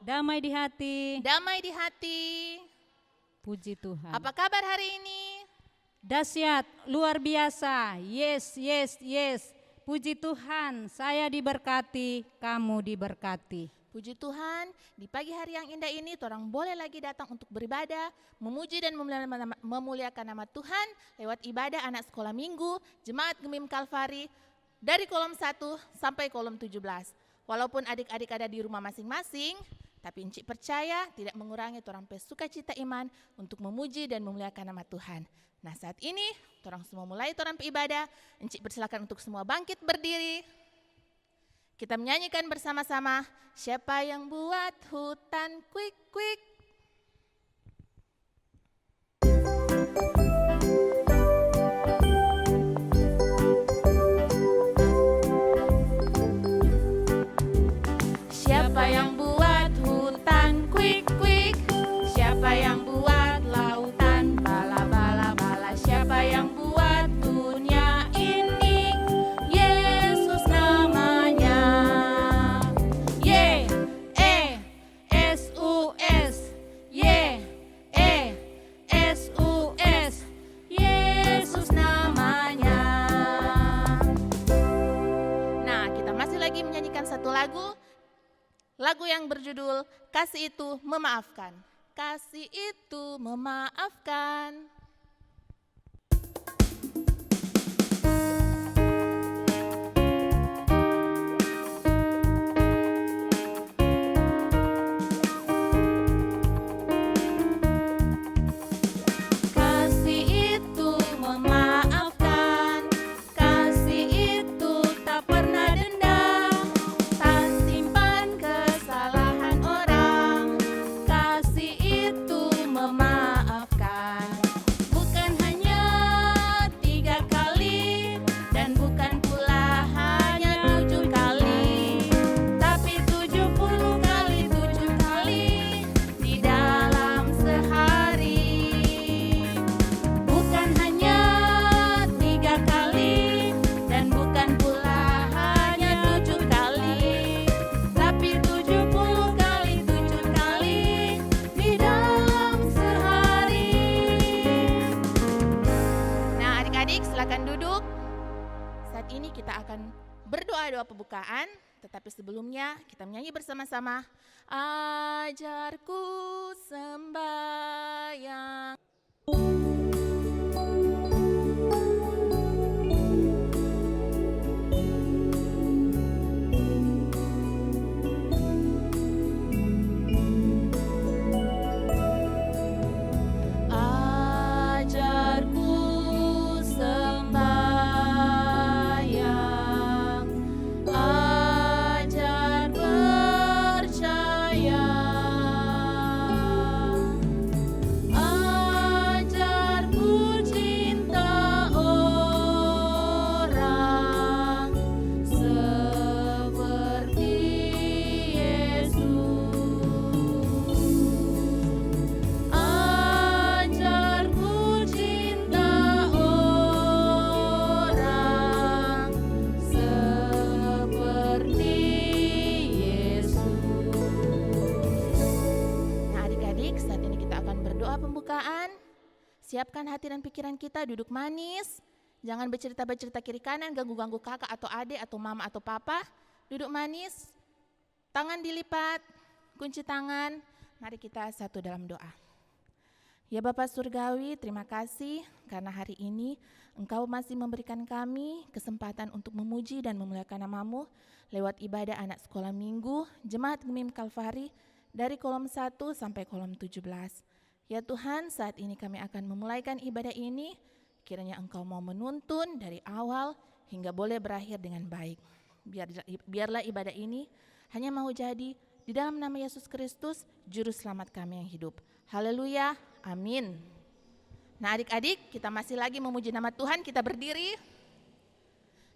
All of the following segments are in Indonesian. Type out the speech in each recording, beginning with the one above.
damai di hati. Damai di hati. Puji Tuhan. Apa kabar hari ini? Dahsyat, luar biasa. Yes, yes, yes. Puji Tuhan, saya diberkati, kamu diberkati. Puji Tuhan, di pagi hari yang indah ini orang boleh lagi datang untuk beribadah, memuji dan memuliakan nama Tuhan lewat ibadah anak sekolah minggu, Jemaat Gemim Kalvari dari kolom 1 sampai kolom 17. Walaupun adik-adik ada di rumah masing-masing, tapi Encik percaya tidak mengurangi orang sukacita iman untuk memuji dan memuliakan nama Tuhan. Nah saat ini, orang semua mulai orang beribadah, Encik persilakan untuk semua bangkit berdiri. Kita menyanyikan bersama-sama, siapa yang buat hutan kuik-kuik. Siapa yang buat hutan kuik-kuik? Siapa yang buat lautan bala-bala-bala? Siapa yang buat dunia ini? Yesus namanya. Y-E-S-U-S, Y-E-S-U-S, Yesus namanya. Nah, kita masih lagi menyanyikan satu lagu yang berjudul Kasih Itu Memaafkan. Kasih itu memaafkan. Kasih itu memaafkan. Kasih itu tak pernah dendam, tak simpan kesalahan orang. Kasih itu memaafkan. Bukan hanya 3 kali dan bukan pula hanya 7 kali, tapi 70 kali 7 kali di dalam sehari. Bukan hanya 3 kali dan bukan pula hanya 7 kali, tapi 70 kali 7 kali di dalam sehari. Nah adik-adik silakan duduk. Saat ini kita akan berdoa pembukaan, tetapi sebelumnya kita menyanyi bersama-sama. Ajarku sembahyang. Ajarku sembahyang, ajar percaya, ajarku cinta orang seperti Yesus. Ajarku cinta orang seperti Yesus. Nah adik-adik, saat ini kita akan berdoa pembukaan. Siapkan hati dan pikiran kita, duduk manis. Jangan bercerita-bercerita kiri kanan, ganggu-ganggu kakak atau adik atau mama atau papa. Duduk manis, tangan dilipat, kunci tangan. Mari kita satu dalam doa. Ya Bapa Surgawi, terima kasih karena hari ini Engkau masih memberikan kami kesempatan untuk memuji dan memuliakan nama-Mu lewat ibadah anak sekolah minggu, Jemaat Gemim Kalvari dari kolom 1 sampai kolom 17. Ya Tuhan, saat ini kami akan memulaikan ibadah ini, kiranya Engkau mau menuntun dari awal hingga boleh berakhir dengan baik. Biarlah ibadah ini hanya mau jadi di dalam nama Yesus Kristus, Juru Selamat kami yang hidup. Haleluya, amin. Nah adik-adik, kita masih lagi memuji nama Tuhan, kita berdiri.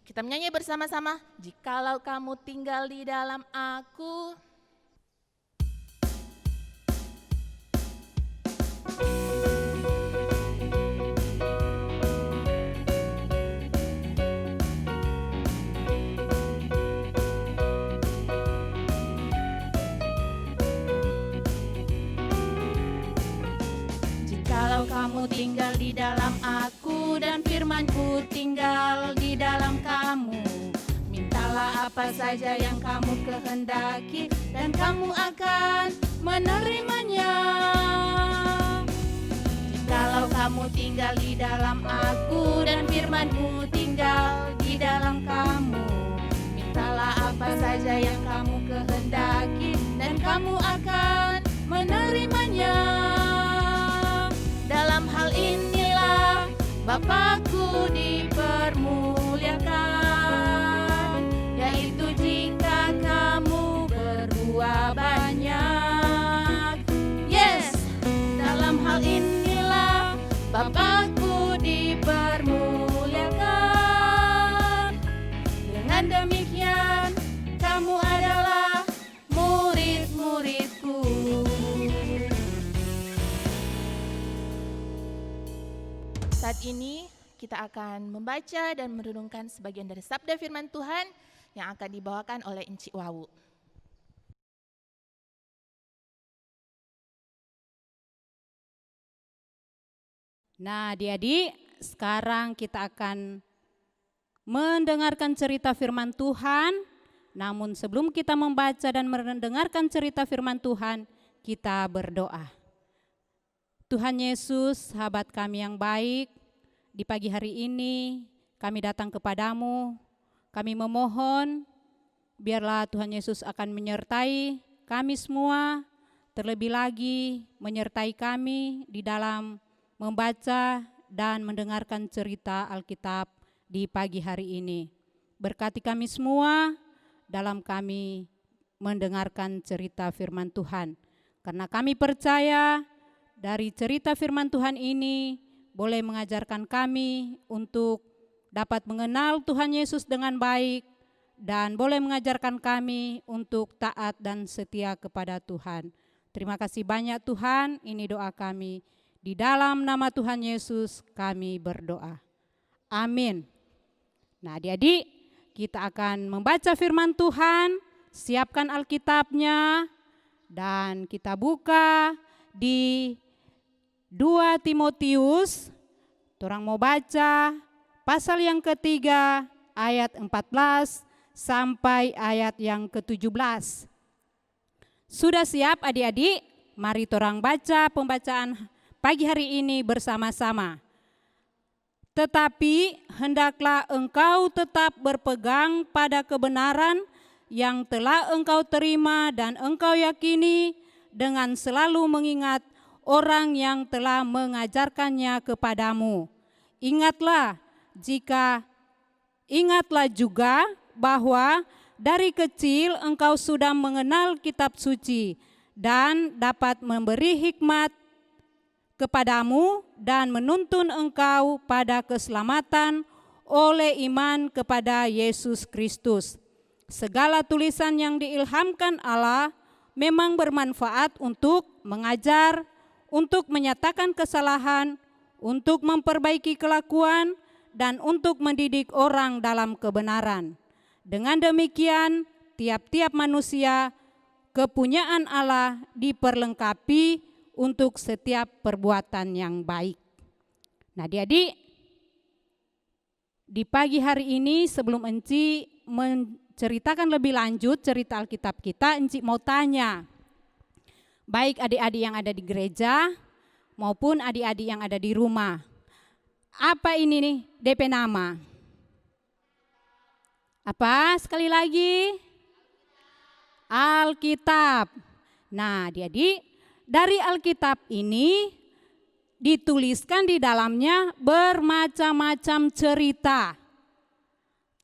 Kita menyanyi bersama-sama, jikalau kamu tinggal di dalam aku. kamu tinggal di dalam aku dan firman-Ku tinggal di dalam kamu, mintalah apa saja yang kamu kehendaki dan kamu akan menerimanya. Jikalau kamu tinggal di dalam aku dan firman-Ku tinggal di dalam kamu, mintalah apa saja yang kamu kehendaki dan kamu akan menerimanya. Dalam hal inilah Bapakku dipermuliakan, yaitu jika kamu berbuah banyak. Yes, dalam hal inilah Bapakku dipermuliakan. Dengan demikian kamu adalah murid-muridku. Saat ini kita akan membaca dan merenungkan sebagian dari sabda firman Tuhan yang akan dibawakan oleh Encik Wawu. Nah, adik-adik, sekarang kita akan mendengarkan cerita firman Tuhan. Namun sebelum kita membaca dan mendengarkan cerita firman Tuhan, kita berdoa. Tuhan Yesus, sahabat kami yang baik, di pagi hari ini kami datang kepadamu. Kami memohon, biarlah Tuhan Yesus akan menyertai kami semua, terlebih lagi menyertai kami di dalam membaca dan mendengarkan cerita Alkitab di pagi hari ini. Berkati kami semua dalam kami mendengarkan cerita firman Tuhan. Karena kami percaya dari cerita firman Tuhan ini boleh mengajarkan kami untuk dapat mengenal Tuhan Yesus dengan baik dan boleh mengajarkan kami untuk taat dan setia kepada Tuhan. Terima kasih banyak Tuhan, ini doa kami. Di dalam nama Tuhan Yesus kami berdoa. Amin. Nah, adik-adik, kita akan membaca firman Tuhan, siapkan Alkitabnya, dan kita buka di 2 Timotius, orang mau baca pasal yang ketiga ayat 14 sampai ayat yang ke-17. Sudah siap adik-adik? Mari orang baca pembacaan pagi hari ini bersama-sama. Tetapi hendaklah engkau tetap berpegang pada kebenaran yang telah engkau terima dan engkau yakini dengan selalu mengingat orang yang telah mengajarkannya kepadamu. Ingatlah juga bahwa dari kecil engkau sudah mengenal kitab suci dan dapat memberi hikmat kepadamu dan menuntun engkau pada keselamatan oleh iman kepada Yesus Kristus. Segala tulisan yang diilhamkan Allah memang bermanfaat untuk mengajar, untuk menyatakan kesalahan, untuk memperbaiki kelakuan, dan untuk mendidik orang dalam kebenaran. Dengan demikian, tiap-tiap manusia kepunyaan Allah diperlengkapi untuk setiap perbuatan yang baik. Nah, adik-adik, di pagi hari ini sebelum Enci menceritakan lebih lanjut cerita Alkitab kita, Enci mau tanya, baik adik-adik yang ada di gereja maupun adik-adik yang ada di rumah. Apa ini nih DP nama? Apa? Sekali lagi? Alkitab. Nah, adik-adik, dari Alkitab ini dituliskan di dalamnya bermacam-macam cerita.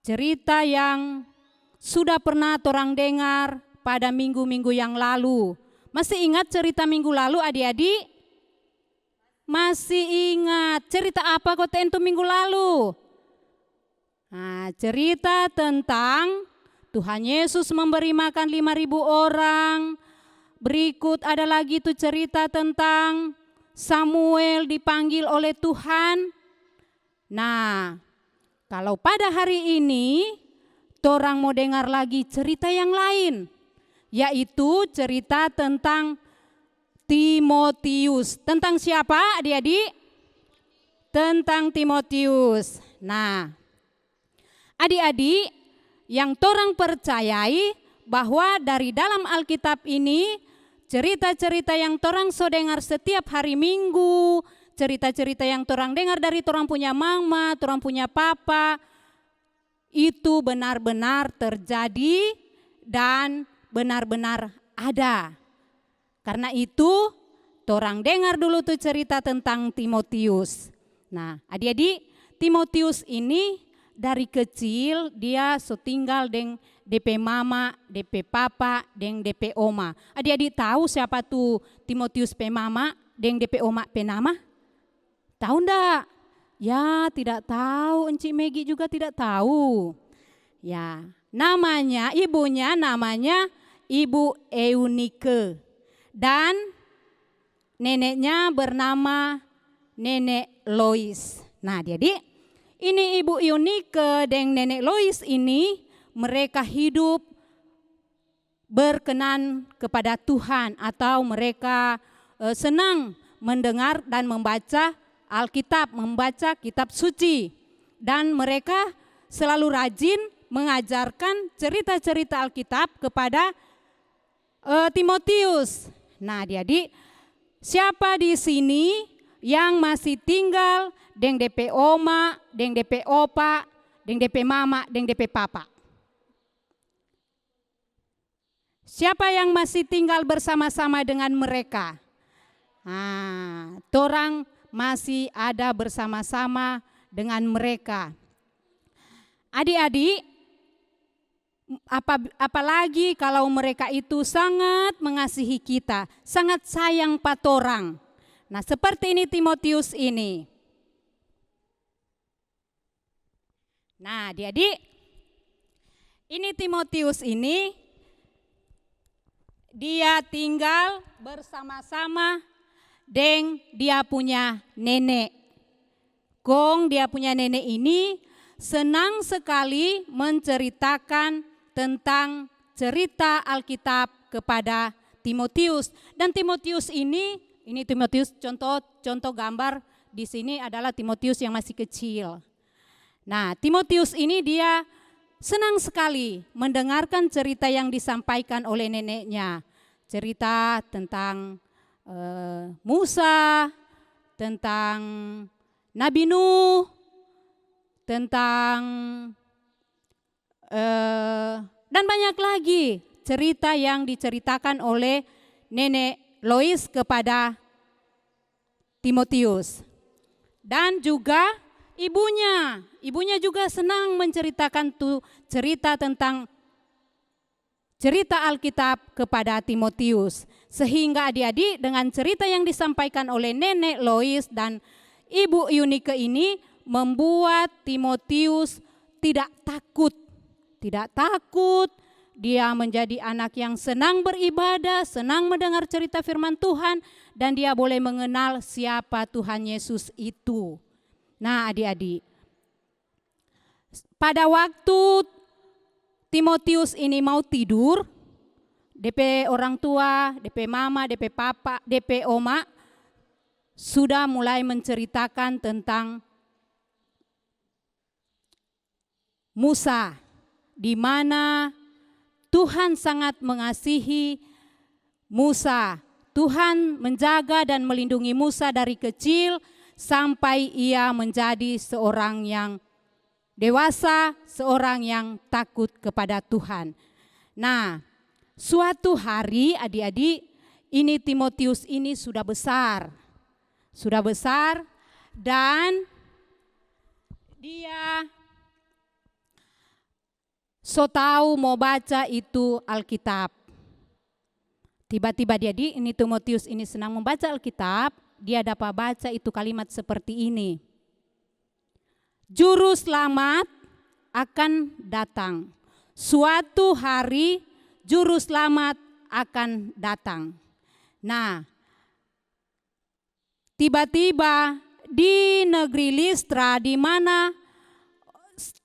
Cerita yang sudah pernah orang dengar pada minggu-minggu yang lalu. Masih ingat cerita minggu lalu adik-adik? Masih ingat cerita apa kok tentu minggu lalu? Nah, cerita tentang Tuhan Yesus memberi makan 5.000 orang. Berikut ada lagi tuh cerita tentang Samuel dipanggil oleh Tuhan. Nah, kalau pada hari ini torang mau dengar lagi cerita yang lain, yaitu cerita tentang Timotius. Tentang siapa adik-adik? tentang Timotius. Nah, adik-adik yang torang percayai bahwa dari dalam Alkitab ini cerita-cerita yang torang so dengar setiap hari Minggu, cerita-cerita yang torang dengar dari torang punya mama, torang punya papa, itu benar-benar terjadi dan benar-benar ada. Karena itu torang dengar dulu tuh cerita tentang Timotius. Nah, adik-adik, Timotius ini dari kecil dia so tinggal dengan DP mama, DP papa, dengan DP oma. Adik-adik tahu siapa tuh Timotius pe mama dengan DP oma pe nama? Tahu ndak? Ya, tidak tahu. Encik Megi juga tidak tahu. Ya, namanya, ibunya namanya Ibu Eunike. Dan neneknya bernama Nenek Lois. Nah, jadi ini Ibu Eunike dan Nenek Lois ini mereka hidup berkenan kepada Tuhan atau mereka senang mendengar dan membaca Alkitab, membaca kitab suci. Dan mereka selalu rajin mengajarkan cerita-cerita Alkitab kepada Timotius. Nah, jadi siapa di sini yang masih tinggal dengan DP oma, dengan DP opa, dengan DP mama, dengan DP papa? Siapa yang masih tinggal bersama-sama dengan mereka? Nah, torang masih ada bersama-sama dengan mereka. Adik-adik, apalagi kalau mereka itu sangat mengasihi kita, sangat sayang patorang. Nah, seperti ini Timotius ini. Nah, adik-adik, ini Timotius ini dia tinggal bersama-sama dengan dia punya nenek. Gong dia punya nenek ini senang sekali menceritakan tentang cerita Alkitab kepada Timotius. Dan Timotius ini Timotius contoh gambar di sini adalah Timotius yang masih kecil. Nah, Timotius ini dia senang sekali mendengarkan cerita yang disampaikan oleh neneknya. Cerita tentang Musa, tentang Nabi Nuh, tentang dan banyak lagi cerita yang diceritakan oleh Nenek Lois kepada Timotius. Dan juga ibunya juga senang menceritakan tuh cerita tentang cerita Alkitab kepada Timotius. Sehingga adik-adik dengan cerita yang disampaikan oleh Nenek Lois dan Ibu Eunike ini membuat Timotius tidak takut. Tidak takut, dia menjadi anak yang senang beribadah, senang mendengar cerita firman Tuhan, dan dia boleh mengenal siapa Tuhan Yesus itu. Nah, adik-adik, pada waktu Timotius ini mau tidur, DP orang tua, DP mama, DP papa, DP oma sudah mulai menceritakan tentang Musa, di mana Tuhan sangat mengasihi Musa. Tuhan menjaga dan melindungi Musa dari kecil sampai ia menjadi seorang yang dewasa, seorang yang takut kepada Tuhan. Nah, suatu hari adik-adik, ini Timotius ini sudah besar dan dia so tahu mau baca itu Alkitab. Tiba-tiba ini Timotius ini senang membaca Alkitab, dia dapat baca itu kalimat seperti ini. Juru selamat akan datang. Suatu hari juru selamat akan datang. Nah, tiba-tiba di negeri Listra di mana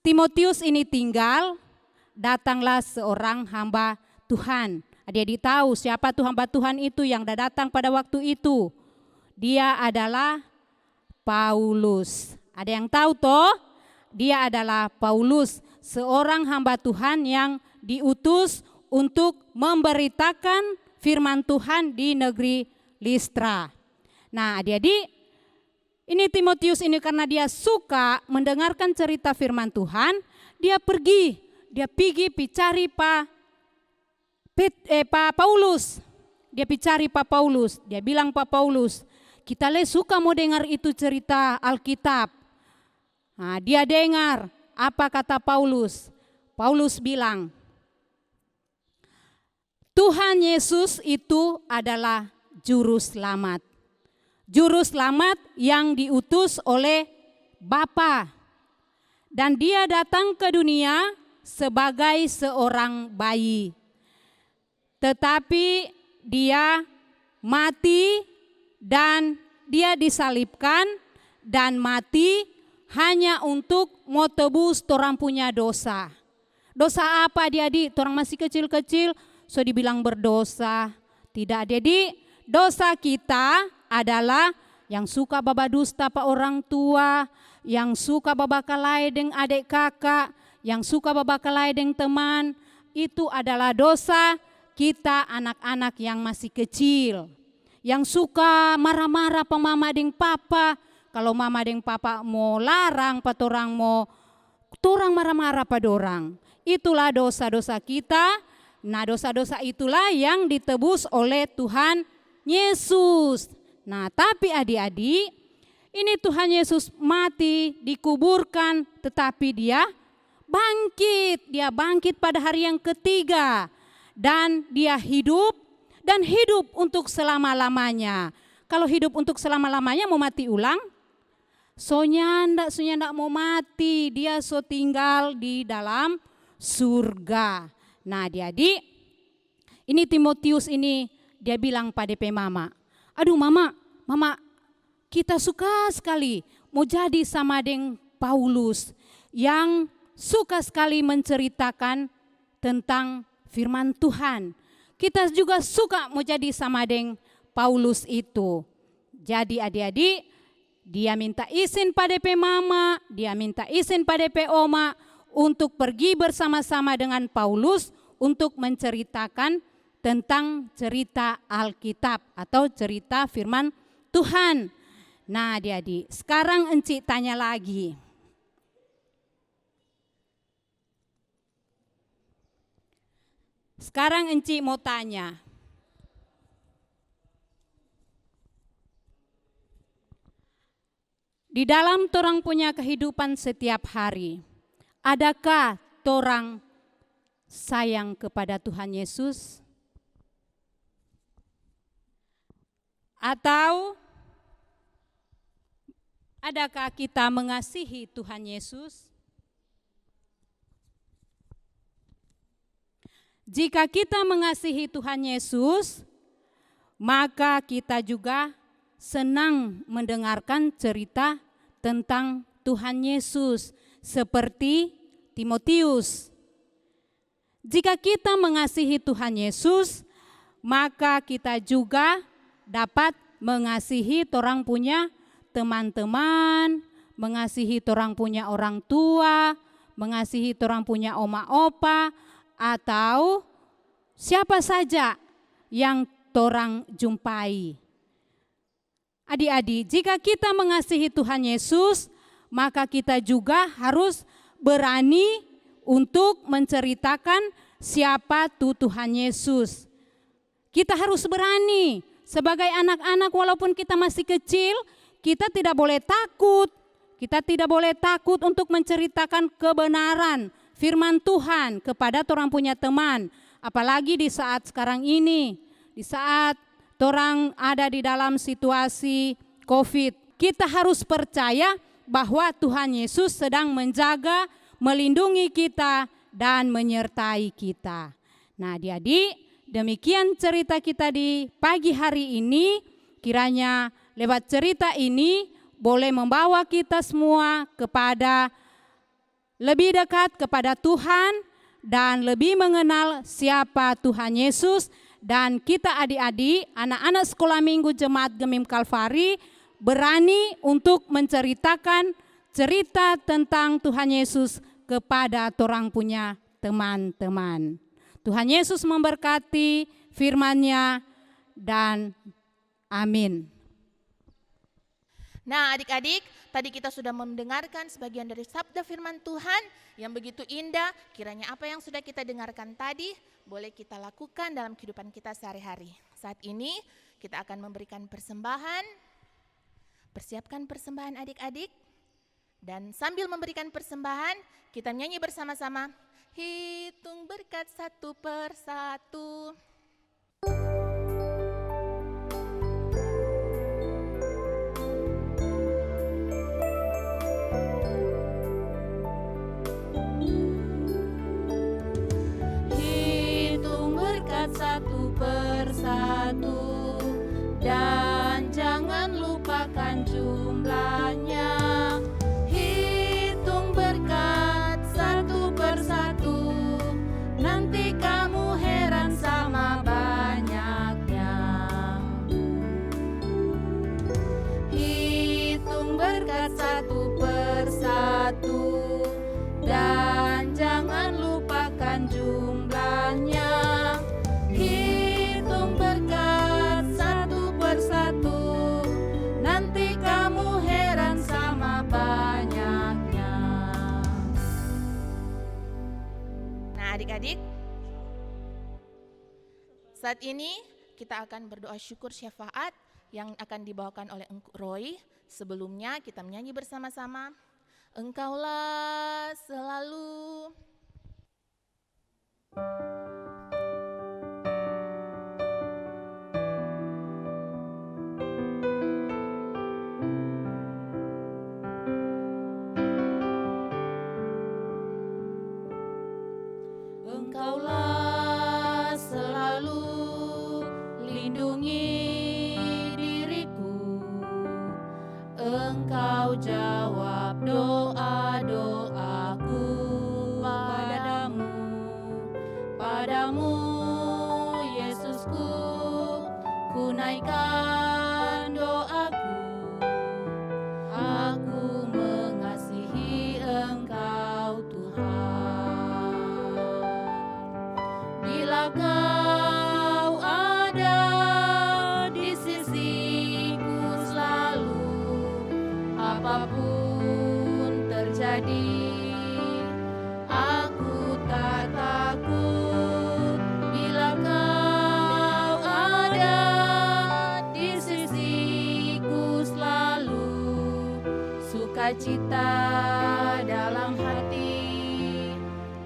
Timotius ini tinggal, datanglah seorang hamba Tuhan. Adik-adik tahu siapa tuh hamba Tuhan itu yang datang pada waktu itu? Dia adalah Paulus. Ada yang tahu toh? Dia adalah Paulus, seorang hamba Tuhan yang diutus untuk memberitakan firman Tuhan di negeri Listra. Nah, adik-adik, ini Timotius ini karena dia suka mendengarkan cerita firman Tuhan, dia pergi cari Pak Paulus. Dia cari Pak Paulus, dia bilang, Pak Paulus, kita suka mau dengar itu cerita Alkitab. Nah, dia dengar apa kata Paulus. Paulus bilang, Tuhan Yesus itu adalah juru selamat. Juru selamat yang diutus oleh Bapa. Dan dia datang ke dunia sebagai seorang bayi. Tetapi dia mati dan dia disalibkan dan mati hanya untuk mau tebus torang punya dosa. Dosa apa adik-adik? Torang masih kecil-kecil so dibilang berdosa. Tidak adik-adik, dosa kita adalah yang suka babadusta pa orang tua, yang suka babakalai deng adik kakak, yang suka babakalai deng teman. Itu adalah dosa kita anak-anak yang masih kecil. Yang suka marah-marah pa mama deng papa. Kalau mama deng papa mau larang pa torang marah-marah pa dorang. Itulah dosa-dosa kita. Nah, dosa-dosa itulah yang ditebus oleh Tuhan Yesus. Nah, tapi adik-adik, ini Tuhan Yesus mati, dikuburkan, tetapi dia bangkit. Dia bangkit pada hari yang ketiga. Dan dia hidup, dan hidup untuk selama-lamanya. Kalau hidup untuk selama-lamanya mau mati ulang? Sonya ndak mau mati, dia so tinggal di dalam surga. Nah, adik-adik, ini Timotius ini dia bilang pada DP mama, aduh mama, kita suka sekali mau jadi sama dengan Paulus yang suka sekali menceritakan tentang firman Tuhan. Kita juga suka mau jadi sama dengan Paulus itu. Jadi adik-adik, dia minta izin pada DP mama, dia minta izin pada DP oma untuk pergi bersama-sama dengan Paulus untuk menceritakan tentang cerita Alkitab atau cerita firman Tuhan. Nah, adik-adik, sekarang Enci tanya lagi. Sekarang Enci mau tanya. Di dalam torang punya kehidupan setiap hari, adakah torang sayang kepada Tuhan Yesus? Atau adakah kita mengasihi Tuhan Yesus? Jika kita mengasihi Tuhan Yesus, maka kita juga senang mendengarkan cerita tentang Tuhan Yesus seperti Timotius. Jika kita mengasihi Tuhan Yesus, maka kita juga dapat mengasihi torang punya teman-teman, mengasihi torang punya orang tua, mengasihi torang punya oma opa, atau siapa saja yang torang jumpai. Adik-adik, jika kita mengasihi Tuhan Yesus, maka kita juga harus berani untuk menceritakan siapa Tuhan Yesus. Kita harus berani. Sebagai anak-anak walaupun kita masih kecil, kita tidak boleh takut. Kita tidak boleh takut untuk menceritakan kebenaran firman Tuhan kepada orang punya teman. Apalagi di saat sekarang ini, di saat orang ada di dalam situasi COVID. Kita harus percaya bahwa Tuhan Yesus sedang menjaga, melindungi kita, dan menyertai kita. Nah, adik-adik, demikian cerita kita di pagi hari ini. Kiranya lewat cerita ini boleh membawa kita semua kepada lebih dekat kepada Tuhan dan lebih mengenal siapa Tuhan Yesus. Dan kita adik-adik, anak-anak sekolah minggu Jemaat Gemim Kalvari, berani untuk menceritakan cerita tentang Tuhan Yesus kepada orang punya teman-teman. Tuhan Yesus memberkati firman-Nya dan amin. Nah adik-adik, tadi kita sudah mendengarkan sebagian dari sabda firman Tuhan yang begitu indah. Kiranya apa yang sudah kita dengarkan tadi boleh kita lakukan dalam kehidupan kita sehari-hari. Saat ini kita akan memberikan persembahan. Persiapkan persembahan adik-adik. Dan sambil memberikan persembahan, kita nyanyi bersama-sama. Hitung berkat satu persatu. Satu persatu dan jangan lupakan jumlahnya. Hitung berkat satu persatu, nanti kamu heran sama banyaknya. Hitung berkat satu persatu dan jangan lupakan jumlahnya. Hitung berkat satu persatu, nanti kamu heran sama banyaknya. Nah adik-adik, saat ini kita akan berdoa syukur syafaat yang akan dibawakan oleh Engku Roy. Sebelumnya kita menyanyi bersama-sama. Engkaulah selalu. Engkaulah selalu lindungi diriku. Engkau jawab doa-doaku padamu Yesusku, ku naikkan doaku. Aku mengasihi Engkau Tuhan. Bila Kau ada di sisiku selalu, apapun terjadi, aku tak takut. Bila Kau ada di sisiku selalu, sukacita dalam hati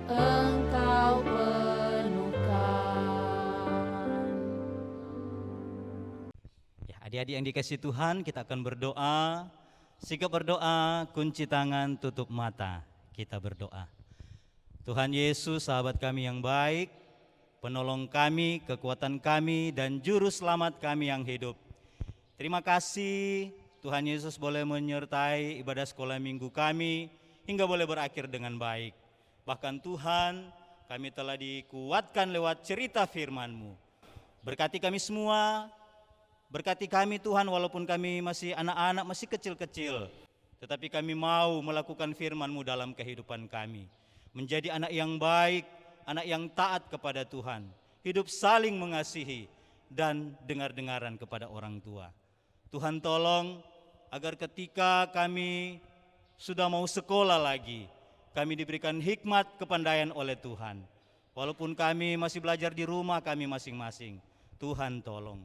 Engkau Adik-adik yang dikasihi Tuhan, kita akan berdoa. Sikap berdoa, kunci tangan, tutup mata. Kita berdoa. Tuhan Yesus, sahabat kami yang baik, penolong kami, kekuatan kami, dan juru selamat kami yang hidup. Terima kasih Tuhan Yesus boleh menyertai ibadah sekolah minggu kami hingga boleh berakhir dengan baik. Bahkan Tuhan, kami telah dikuatkan lewat cerita firman-Mu. Berkati kami semua. Berkati kami Tuhan, walaupun kami masih anak-anak, masih kecil-kecil, tetapi kami mau melakukan firman-Mu dalam kehidupan kami. Menjadi anak yang baik, anak yang taat kepada Tuhan, hidup saling mengasihi, dan dengar-dengaran kepada orang tua. Tuhan tolong agar ketika kami sudah mau sekolah lagi, kami diberikan hikmat kepandaian oleh Tuhan. Walaupun kami masih belajar di rumah kami masing-masing, Tuhan tolong.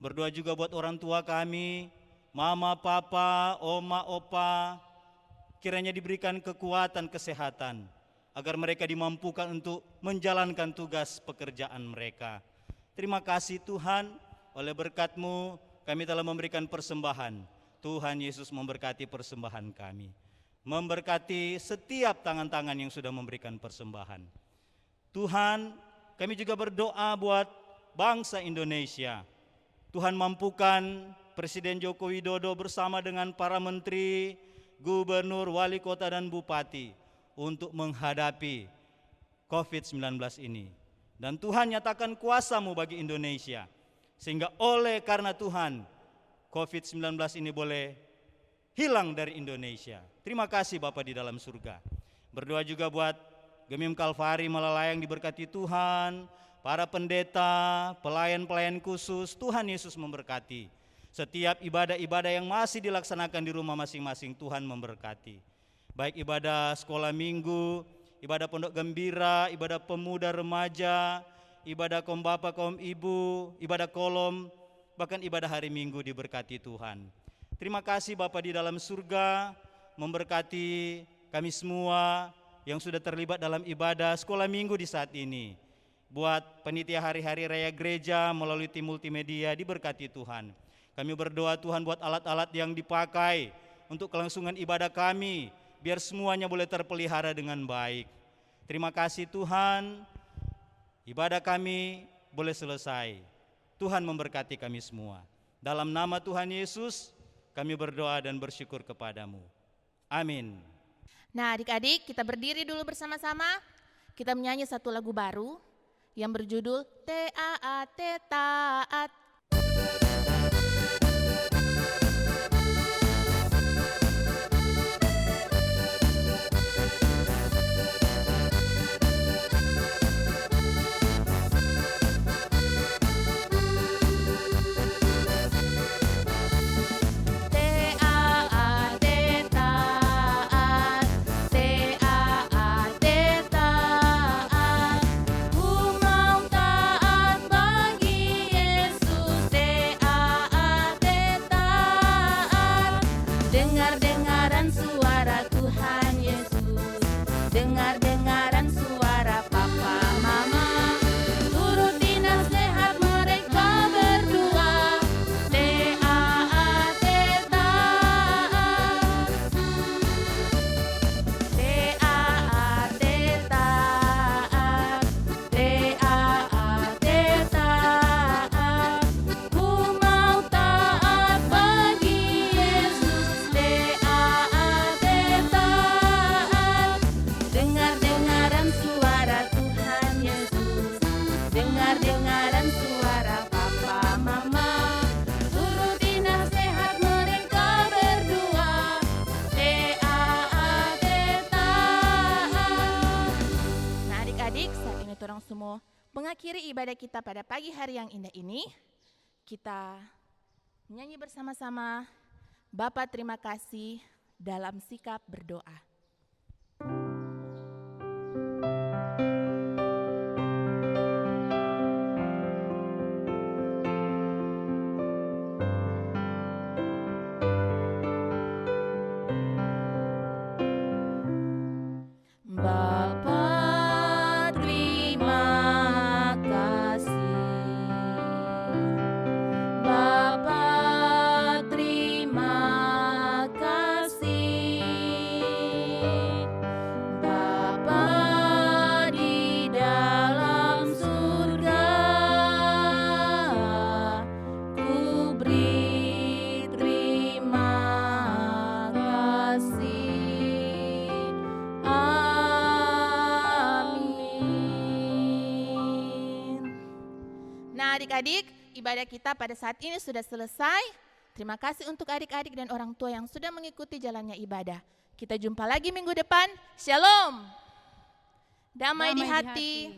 Berdoa juga buat orang tua kami, mama, papa, oma, opa, kiranya diberikan kekuatan, kesehatan, agar mereka dimampukan untuk menjalankan tugas pekerjaan mereka. Terima kasih Tuhan, oleh berkat-Mu kami telah memberikan persembahan. Tuhan Yesus memberkati persembahan kami, memberkati setiap tangan-tangan yang sudah memberikan persembahan. Tuhan, kami juga berdoa buat bangsa Indonesia. Tuhan mampukan Presiden Joko Widodo bersama dengan para menteri, gubernur, wali kota, dan bupati untuk menghadapi COVID-19 ini. Dan Tuhan nyatakan kuasa-Mu bagi Indonesia. Sehingga oleh karena Tuhan, COVID-19 ini boleh hilang dari Indonesia. Terima kasih Bapa di dalam surga. Berdoa juga buat Gemim Kalvari Malalayang diberkati Tuhan, para pendeta, pelayan-pelayan khusus, Tuhan Yesus memberkati. Setiap ibadah-ibadah yang masih dilaksanakan di rumah masing-masing, Tuhan memberkati. Baik ibadah sekolah minggu, ibadah pondok gembira, ibadah pemuda remaja, ibadah kaum bapak, kaum ibu, ibadah kolom, bahkan ibadah hari Minggu diberkati Tuhan. Terima kasih Bapa di dalam surga, memberkati kami semua yang sudah terlibat dalam ibadah sekolah minggu di saat ini. Buat panitia hari-hari raya gereja melalui tim multimedia diberkati Tuhan. Kami berdoa Tuhan buat alat-alat yang dipakai untuk kelangsungan ibadah kami, biar semuanya boleh terpelihara dengan baik. Terima kasih Tuhan, ibadah kami boleh selesai. Tuhan memberkati kami semua. Dalam nama Tuhan Yesus, kami berdoa dan bersyukur kepadamu. Amin. Nah adik-adik, kita berdiri dulu bersama-sama. Kita menyanyi satu lagu baru yang berjudul T-A-A-T Taat. Dengar-dengaran suara Tuhan Yesus, dengar-dengaran suara Papa Mama, turuti nasihat mereka berdua. T-A-A-T taat, T-A-A-T taat, T-A-A-T taat. Ku mau taat bagi Yesus. T-A-A-T taat, dengar-dengaran suara Tuhan Yesus, dengar-dengaran suara Papa Mama, turuti nasihat mereka berdua. T-A-A-T taat. Nah adik-adik, saat ini orang semua mengakhiri ibadah kita pada pagi hari yang indah ini. Kita menyanyi bersama-sama Bapa terima kasih dalam sikap berdoa. Bapa terima kasih, Bapa terima kasih, Bapa di dalam surga, ku beri terima kasih. Amin. Nah adik-adik, ibadah kita pada saat ini sudah selesai. Terima kasih untuk adik-adik dan orang tua yang sudah mengikuti jalannya ibadah. Kita jumpa lagi minggu depan. Shalom. Damai di hati.